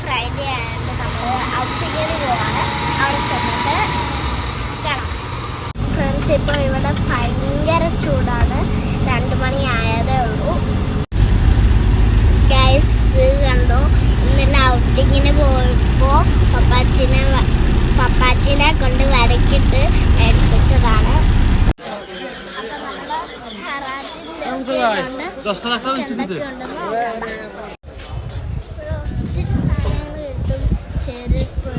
Friday ആയതുകൊണ്ട് നമ്മൾ ഔട്ടിങ്ങിന് പോവാണ്. അവിടെ ചെന്നിട്ട് കാണാം. ഫ്രണ്ട്സ്, ഇപ്പോൾ ഇവിടെ ഭയങ്കര ചൂടാണ്. 2 മണി ആയതേ ഉള്ളൂ. ഗൈസ് കണ്ടോ, ഇന്നലെ ഔട്ടിങ്ങിന് പോയപ്പോൾ പപ്പാച്ചിനെ കൊണ്ട് വരക്കിട്ട് ഏൽപ്പിച്ചതാണ്. ചെരുപ്പ്